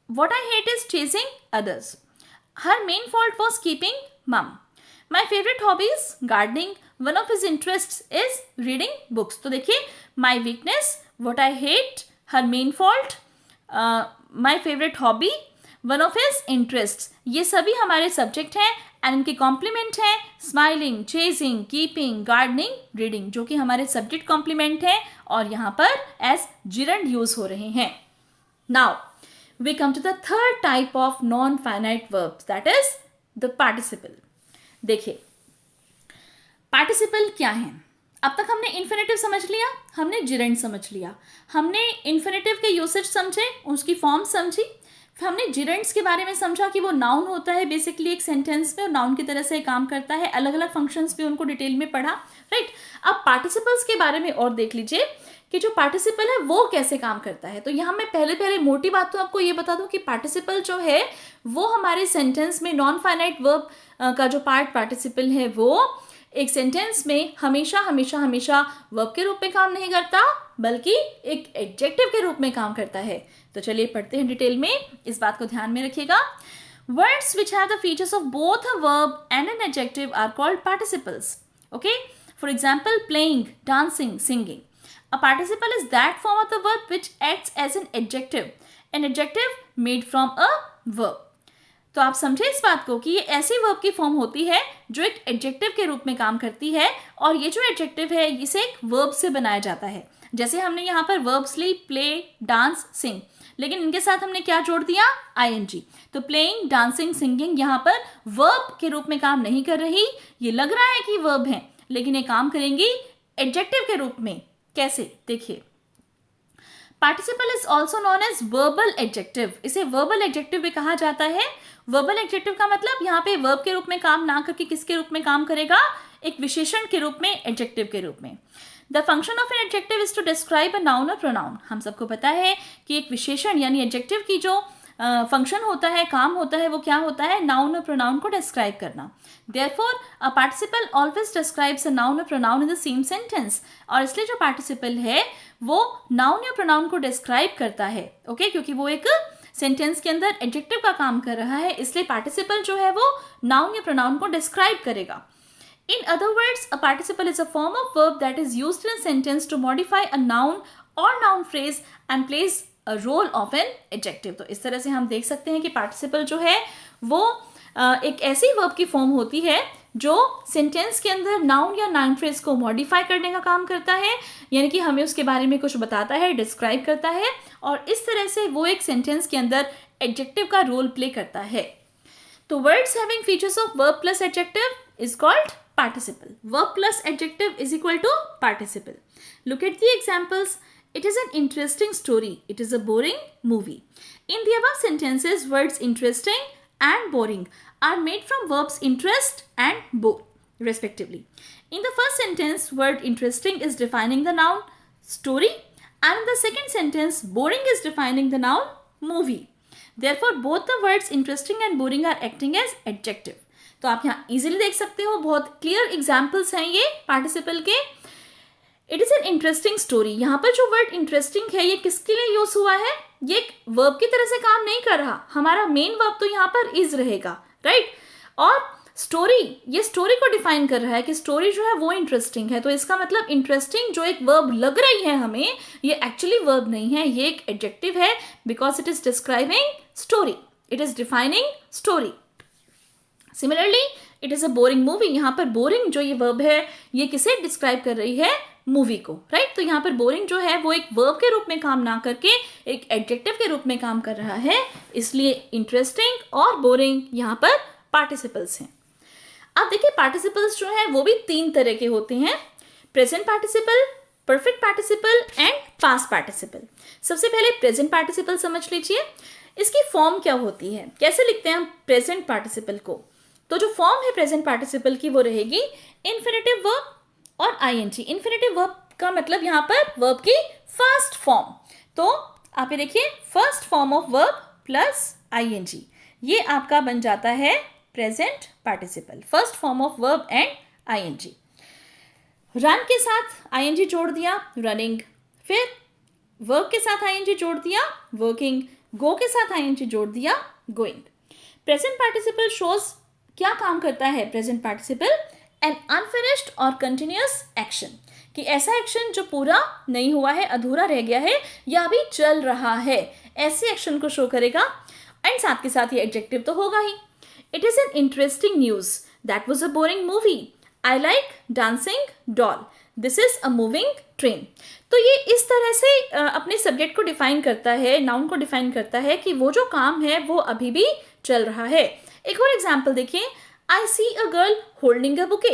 Speaker 1: What I hate is chasing others. Her main fault was keeping mum. My favourite hobby is gardening. One of his interest is reading books. तो देखिए, my weakness, what I hate, her main fault, my favourite hobby, one of his interest, ये सभी हमारे subject हैं and इनके complement है smiling, chasing, keeping, gardening, reading, जो कि हमारे सब्जेक्ट कॉम्प्लीमेंट है और यहाँ पर एज जिरंड यूज हो रहे हैं। Now we come to the third type of non finite verbs, that is the participle. देखिए, पार्टिसिपल क्या है? अब तक हमने इन्फिनेटिव समझ लिया, हमने जिरंड समझ लिया, हमने इन्फिनेटिव के यूसेज समझे, उसकी फॉर्म समझी, हमने जिरंड्स के बारे में समझा कि वो नाउन होता है बेसिकली एक सेंटेंस में और नाउन की तरह से काम करता है, अलग अलग फंक्शंस भी उनको डिटेल में पढ़ा, राइट। अब पार्टिसिपल्स के बारे में और देख लीजिए कि जो पार्टिसिपल है वो कैसे काम करता है। तो यहाँ मैं पहले मोटी बात तो आपको ये बता दूं कि पार्टिसिपल जो है वो हमारे सेंटेंस में नॉन फाइनाइट वर्ब का जो पार्ट पार्टिसिपल है वो एक सेंटेंस में हमेशा वर्ब के रूप में काम नहीं करता बल्कि एक एडजेक्टिव के रूप में काम करता है। तो चलिए पढ़ते हैं डिटेल में, इस बात को ध्यान में रखिएगा। Words which have the features of both a verb and an adjective are called participles. Okay, for example playing, dancing, singing. A participle is that form of the verb which acts as an adjective made from a verb. तो आप समझे इस बात को कि ये ऐसी verb की फॉर्म होती है जो एक एडजेक्टिव के रूप में काम करती है और ये जो एडजेक्टिव है इसे एक वर्ब से बनाया जाता है। जैसे हमने यहाँ पर वर्ब स्लीप, प्ले, डांस, सिंग, लेकिन इनके साथ हमने क्या जोड़ दिया? ing। तो प्लेइंग, डांसिंग, सिंगिंग यहाँ पर वर्ब के रूप में काम नहीं कर रही, ये लग रहा है कि वर्ब है लेकिन ये काम करेंगी एडजेक्टिव के रूप में। कैसे? देखिए, participle is also known as verbal adjective, इसे वर्बल एडजेक्टिव भी कहा जाता है। वर्बल एडजेक्टिव का मतलब यहाँ पे वर्ब के रूप में काम ना करके किसके रूप में काम करेगा, एक विशेषण के रूप में, एडजेक्टिव के रूप में। The function of an adjective is to describe a noun और प्रोनाउन। हम सबको पता है कि एक विशेषण यानी एडजेक्टिव की जो फंक्शन होता है, काम होता है, वो क्या होता है, नाउन और प्रोनाउन को डिस्क्राइब करना। Therefore a participle always describes a noun और pronoun in the same sentence, और इसलिए जो पार्टिसिपल है वो नाउन या प्रोनाउन को डिस्क्राइब करता है, ओके, क्योंकि वो एक सेंटेंस के अंदर एडजेक्टिव का काम कर रहा है, इसलिए पार्टिसिपल जो है वो नाउन या प्रोनाउन को डिस्क्राइब करेगा। In other words, a participle is a form of verb that is used in a sentence to modify a noun or noun phrase and plays a role of an adjective. तो इस तरह से हम देख सकते हैं कि participle जो है वो एक ऐसी verb की फॉर्म होती है जो सेंटेंस के अंदर नाउन या नाउन फ्रेज को मॉडिफाई करने का काम करता है, यानी कि हमें उसके बारे में कुछ बताता है, डिस्क्राइब करता है, और इस तरह से वो एक सेंटेंस के अंदर एडजेक्टिव का रोल प्ले करता है। तो words having features of verb plus adjective is called participle. Verb plus adjective is equal to participle. Look at the examples. It is an interesting story. It is a boring movie. In the above sentences, words interesting and boring are made from verbs interest and bore, respectively. In the first sentence, word interesting is defining the noun story, and in the second sentence, boring is defining the noun movie. Therefore, both the words interesting and boring are acting as adjective. तो आप यहाँ easily देख सकते हो, बहुत clear examples हैं ये participle के। It is an interesting story, यहाँ पर जो वर्ड इंटरेस्टिंग है ये किसके लिए यूज हुआ है, ये एक वर्ब की तरह से काम नहीं कर रहा, हमारा मेन वर्ब तो यहाँ पर इज रहेगा, राइट। और स्टोरी, ये स्टोरी को डिफाइन कर रहा है कि स्टोरी जो है वो इंटरेस्टिंग है, तो इसका मतलब इंटरेस्टिंग जो एक वर्ब लग रही है हमें, ये एक्चुअली वर्ब नहीं है, ये एक एडजेक्टिव है, because it is describing story, it is defining story. Similarly it is a boring movie, यहाँ पर बोरिंग जो ये वर्ब है ये किसे डिस्क्राइब कर रही है, मूवी को, राइट। तो यहाँ पर बोरिंग जो है वो एक वर्ब के रूप में काम ना करके एक एडजेक्टिव के रूप में काम कर रहा है, इसलिए इंटरेस्टिंग और बोरिंग यहाँ पर पार्टिसिपल्स हैं। अब देखिए पार्टिसिपल्स जो है वो भी तीन तरह के होते हैं, present participle, perfect participle and past participle. सबसे पहले प्रेजेंट पार्टिसिपल समझ लीजिए, इसकी फॉर्म क्या होती है, कैसे लिखते हैं हम प्रेजेंट पार्टिसिपल को। तो जो फॉर्म है प्रेजेंट पार्टिसिपल की वो रहेगी इन्फिनेटिव वर्ब और आईएनजी। इन्फिनेटिव वर्ब का मतलब यहाँ पर वर्ब की फर्स्ट फॉर्म, तो आप ये देखिए first form of verb plus ING, ये आपका बन जाता है present participle, first form of verb and ING. Run के साथ आईएनजी जोड़ दिया, रनिंग, फिर वर्ब के साथ आईएनजी जोड़ दिया, वर्किंग, गो के साथ आईएनजी जोड़ दिया, गोइंग। प्रेजेंट पार्टिसिपल शोज क्या काम करता है प्रेजेंट पार्टिसिपल, एन अनफिनिश्ड और कंटिन्यूअस एक्शन, कि ऐसा एक्शन जो पूरा नहीं हुआ है, अधूरा रह गया है या अभी चल रहा है, ऐसे एक्शन को शो करेगा, एंड साथ के साथ ये एडजेक्टिव तो होगा ही। It is an interesting news, that was a boring movie, I like dancing doll, this is a moving train. तो ये इस तरह से अपने सब्जेक्ट को डिफाइन करता है, नाउन को डिफाइन करता है कि वो जो काम है वो अभी भी चल रहा है। एक और एग्जाम्पल देखिए, I see a girl holding a bouquet,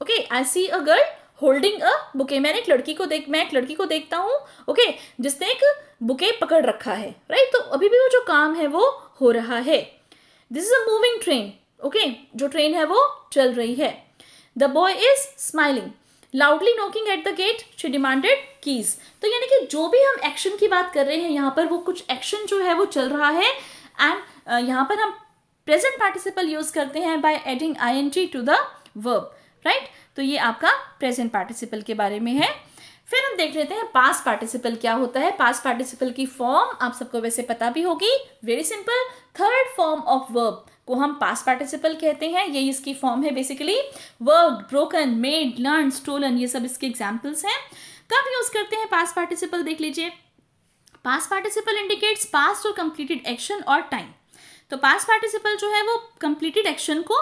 Speaker 1: okay, I see a girl holding a bouquet, मैं एक लड़की को देखता हूँ, ओके, जिसने एक बुके पकड़ रखा है, राइट। तो अभी भी वो जो काम है वो हो रहा है। This is a moving train, okay, जो ट्रेन है वो चल रही है। The boy is smiling, loudly knocking at the gate, she demanded keys. तो यानी कि जो भी हम एक्शन की बात कर रहे हैं यहाँ पर, वो कुछ एक्शन जो है वो चल रहा है, एंड यहाँ पर हम प्रेजेंट पार्टिसिपल यूज करते हैं by adding ING to the verb, right. तो ये आपका प्रेजेंट पार्टिसिपल के बारे में है। फिर हम देख लेते हैं पास्ट पार्टिसिपल क्या होता है। पास्ट पार्टिसिपल की फॉर्म आप सबको वैसे पता भी होगी, very simple, third form of verb को हम पास्ट पार्टिसिपल कहते हैं, ये इसकी फॉर्म है basically. Work, broken, made, learn, stolen, ये सब इसके एग्जाम्पल्स हैं। कब यूज करते हैं पास्ट पार्टिसिपल देख लीजिए। पास्ट पार्टिसिपल इंडिकेट्स पास्ट और कंप्लीटेड एक्शन और टाइम। तो पास्ट पार्टिसिपल जो है वो कंप्लीटेड एक्शन को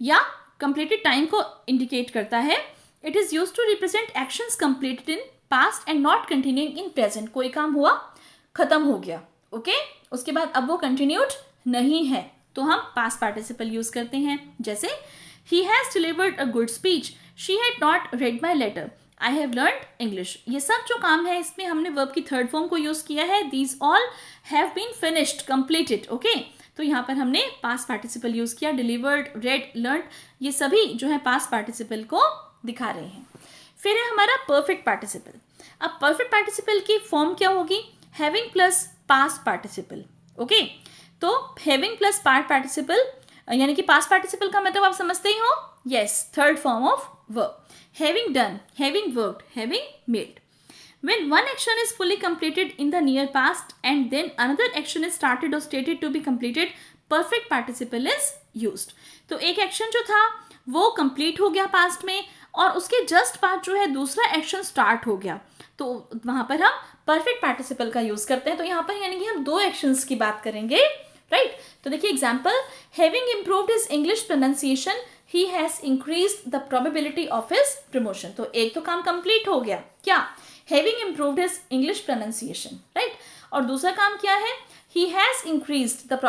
Speaker 1: या कंप्लीटेड टाइम को इंडिकेट करता है। It is used to represent actions completed in past and not continuing in present. कोई काम हुआ, खत्म हो गया, ओके, उसके बाद अब वो कंटिन्यूड नहीं है, तो हम पास्ट पार्टिसिपल यूज करते हैं। जैसे he has delivered a good speech, she had not read my letter, I have learned English. ये सब जो काम है इसमें हमने वर्ब की थर्ड फॉर्म को यूज किया है, these all have been finished, completed. Okay, तो यहाँ पर हमने पास्ट पार्टिसिपल यूज किया, डिलीवर्ड, रेड, लर्न, ये सभी जो है पास्ट पार्टिसिपल को दिखा रहे हैं। फिर है हमारा परफेक्ट पार्टिसिपल। अब परफेक्ट पार्टिसिपल की फॉर्म क्या होगी, having plus past participle. Okay, तो हैविंग प्लस पास्ट पार्टिसिपल यानी कि पास्ट पार्टिसिपल का मतलब आप समझते ही हो, yes, third form of verb. Having done, having worked, having made. When one action is fully completed in the near past and then another action is started or stated to be completed, perfect participle is used. तो एक action जो था वो complete हो गया past में और उसके जस्ट बाद जो है दूसरा एक्शन स्टार्ट हो गया, तो वहां पर हम परफेक्ट पार्टिसिपल का यूज करते हैं। तो यहाँ पर यानी कि हम दो एक्शंस की बात करेंगे, राइट। तो देखिए example, having improved his English pronunciation he has increased the probability of his promotion। तो एक तो काम कंप्लीट हो गया, क्या, having improved his English pronunciation, right? और दूसरा काम क्या है, he has increased the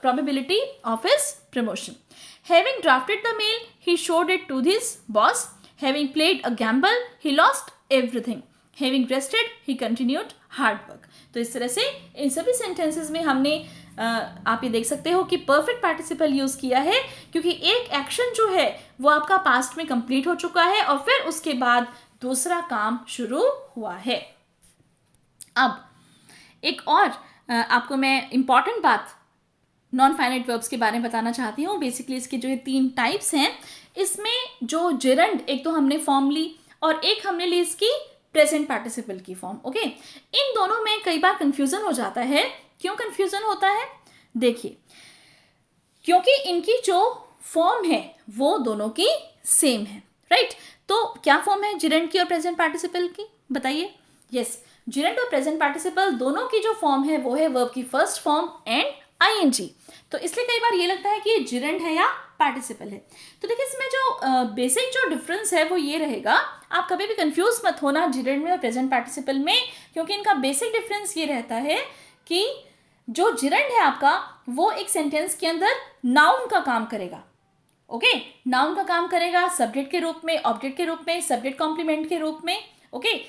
Speaker 1: probability of his promotion। Having drafted the mail, he showed it to his boss। Having played a gamble, he lost everything। Having rested, he continued hard work। तो इस तरह से इन सभी sentences में हमने आप ये देख सकते हो कि परफेक्ट पार्टिसिपल यूज किया है, क्योंकि एक एक्शन जो है वो आपका पास्ट में कंप्लीट हो चुका है और फिर उसके बाद दूसरा काम शुरू हुआ है। अब एक और आपको मैं इंपॉर्टेंट बात नॉन फाइनाइट वर्ब्स के बारे में बताना चाहती हूँ। बेसिकली इसके जो है 3 टाइप्स हैं। इसमें जो जेरंड, एक तो हमने फॉर्म ली और एक हमने ली इसकी प्रेजेंट पार्टिसिपल की फॉर्म। ओके, इन दोनों में कई बार कंफ्यूजन हो जाता है। क्यों कंफ्यूजन होता है, देखिए, क्योंकि इनकी जो फॉर्म है वो दोनों की सेम है, राइट। तो क्या फॉर्म है जिरेंड की और प्रेजेंट पार्टिसिपल की, बताइए। यस, जिरेंड और प्रेजेंट पार्टिसिपल दोनों की जो फॉर्म है वो है वर्ब की फर्स्ट फॉर्म एंड आईएनजी। तो इसलिए कई बार ये लगता है कि ये जिरेंड है या पार्टिसिपल है। तो देखिए इसमें जो बेसिक जो डिफरेंस है वो ये रहेगा, आप कभी भी कंफ्यूज मत होना जिरेंड में और प्रेजेंट पार्टिसिपल में, क्योंकि इनका बेसिक डिफरेंस ये रहता है कि जो जिरेंड है आपका वो एक सेंटेंस के अंदर नाउन का काम करेगा। ओके, नाउन का काम करेगा सब्जेक्ट के रूप में, ऑब्जेक्ट के रूप में, सब्जेक्ट कॉम्प्लीमेंट के रूप में, ओके,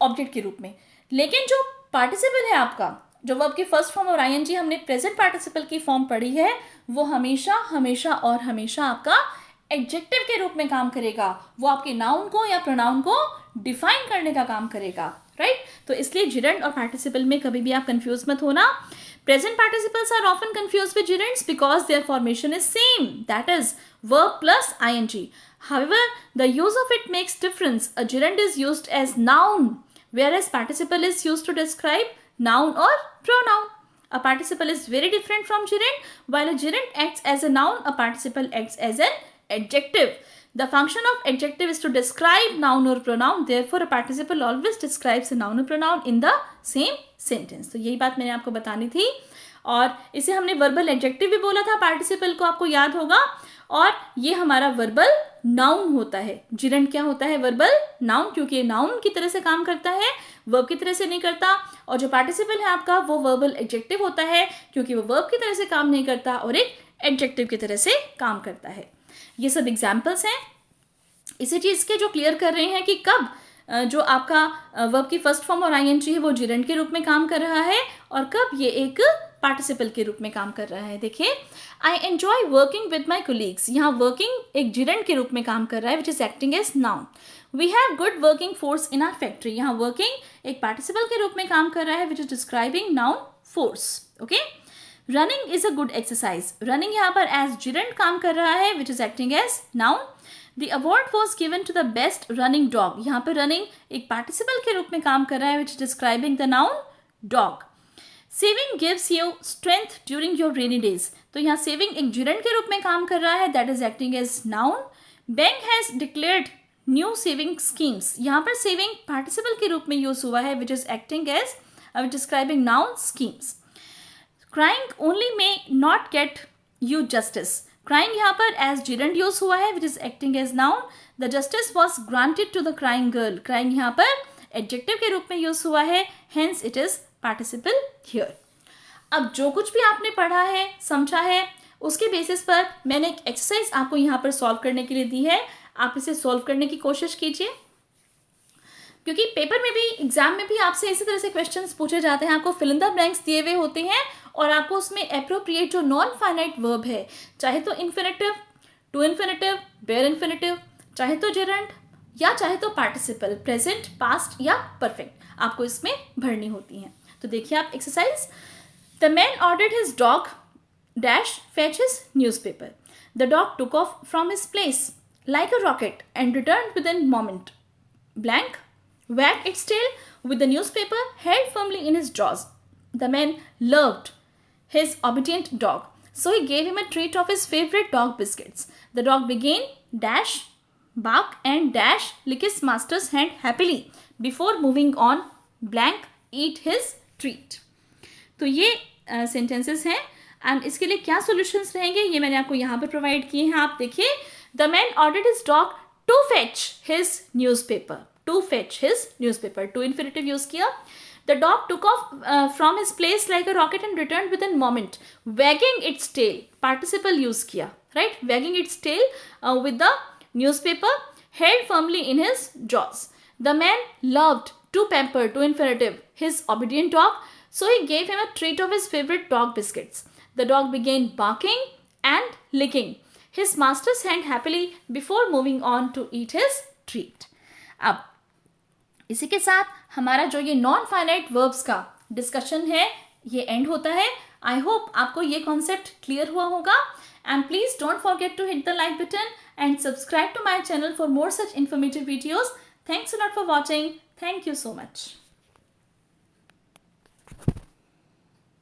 Speaker 1: ऑब्जेक्ट के रूप में। लेकिन जो पार्टिसिपल है आपका, जो वर्ब की फर्स्ट फॉर्म और आईएनजी हमने प्रेजेंट पार्टिसिपल की फॉर्म पढ़ी है, वो हमेशा हमेशा और हमेशा आपका एडजेक्टिव के रूप में काम करेगा। वो आपके नाउन को या प्रोनाउन को डिफाइन करने का काम करेगा, राइट। तो इसलिए जिरेंड और पार्टिसिपल में कभी भी आप कंफ्यूज मत होना। Present participles are often confused with gerunds because their formation is same, that is verb plus ing. However, the use of it makes difference. A gerund is used as noun, whereas participle is used to describe noun or pronoun. A participle is very different from gerund. While a gerund acts as a noun, a participle acts as an adjective. The function of adjective is to describe noun or pronoun. Therefore, a participle always describes a noun or pronoun in the same sentence. तो यही बात मैंने आपको बतानी थी, और इसे हमने वर्बल एडजेक्टिव भी बोला था पार्टिसिपल को, आपको याद होगा। और ये हमारा वर्बल नाउन होता है। जिरेंड क्या होता है, वर्बल नाउन, क्योंकि ये नाउन की तरह से काम करता है, वर्ब की तरह से नहीं करता। और जो पार्टिसिपल है आपका वो वर्बल एडजेक्टिव होता है, क्योंकि वो वर्ब की तरह से काम नहीं करता और एक एडजेक्टिव की तरह से काम करता है। ये सब एग्जाम्पल्स हैं इसी चीज़ के जो क्लियर कर रहे हैं कि कब जो आपका वर्ब की फर्स्ट फॉर्म और आईएनजी है वो जिरेंड के रूप में काम कर रहा है और कब ये एक पार्टिसिपल के रूप में काम कर रहा है। देखिए, I enjoy working with my colleagues, यहाँ वर्किंग एक जिरेंड के रूप में काम कर रहा है, which is acting as noun. We have good working force in our factory, यहाँ वर्किंग एक पार्टिसिपल के रूप में काम कर रहा है, which is describing noun force. Okay, running is a good exercise, running यहाँ पर एज जिरेंड काम कर रहा है, which is acting as noun. The award was given to the best running dog, यहाँ पर running एक पार्टिसिपल के रूप में काम कर रहा है, which is describing the noun dog. Saving gives you strength during your rainy days, तो यहाँ saving एक gerund के रूप में काम कर रहा है, that is acting as noun. Bank has declared new saving schemes, यहाँ पर saving पार्टिसिपल के रूप में यूज हुआ है, which is acting as describing noun schemes. Crying only may not get you justice, crying यहाँ पर as gerund यूज हुआ है, which is acting as noun. The justice was granted to the crying girl, crying यहाँ पर adjective के रूप में use हुआ है, hence it is participle here. अब जो कुछ भी आपने पढ़ा है, समझा है, उसके बेसिस पर मैंने एक एक्सरसाइज आपको यहाँ पर सॉल्व करने के लिए दी है, आप इसे सॉल्व करने की कोशिश कीजिए। क्योंकि पेपर में भी, एग्जाम में भी आपसे इसी तरह से क्वेश्चंस पूछे जाते हैं, आपको फिल इन द ब्लैंक्स दिए हुए होते हैं और आपको उसमें एप्रोप्रिएट जो नॉन फाइनाइट वर्ब है, चाहे तो infinitive, to infinitive, bare infinitive, चाहे तो जेरंड या चाहे तो पार्टिसिपल, प्रेजेंट, पास्ट या परफेक्ट, आपको इसमें भरनी होती हैं। तो देखिए आप exercise. The man ordered his dog dash fetch his newspaper. The dog took off from his place like a rocket and returned within a moment. Blank wagged its tail with the newspaper held firmly in his jaws. The man loved his obedient dog, so he gave him a treat of his favorite dog biscuits. The dog began dash bark and dash lick his master's hand happily before moving on blank eat his treat. तो ये sentences हैं and इसके लिए क्या solutions रहेंगे ये मैंने आपको यहाँ पर प्रोवाइड किए हैं। आप देखिए, the man ordered his dog to fetch his newspaper, to fetch his newspaper, to infinitive use किया। The dog took off from his place like a rocket and return with in moment, wagging its tail, participle use किया, right, wagging its tail with the newspaper held firmly in his jaws. The man loved to pamper, to infinitive, his obedient dog, so he gave him a treat of his favorite dog biscuits. The dog began barking and licking his master's hand happily before moving on to eat his treat. अब इसी के साथ हमारा जो ये non finite verbs का discussion है ये एंड होता है। आई होप आपको ये कॉन्सेप्ट क्लियर हुआ होगा and please don't forget to hit the like button and subscribe to my channel for more such informative videos. Thanks a lot for watching. Thank you so much.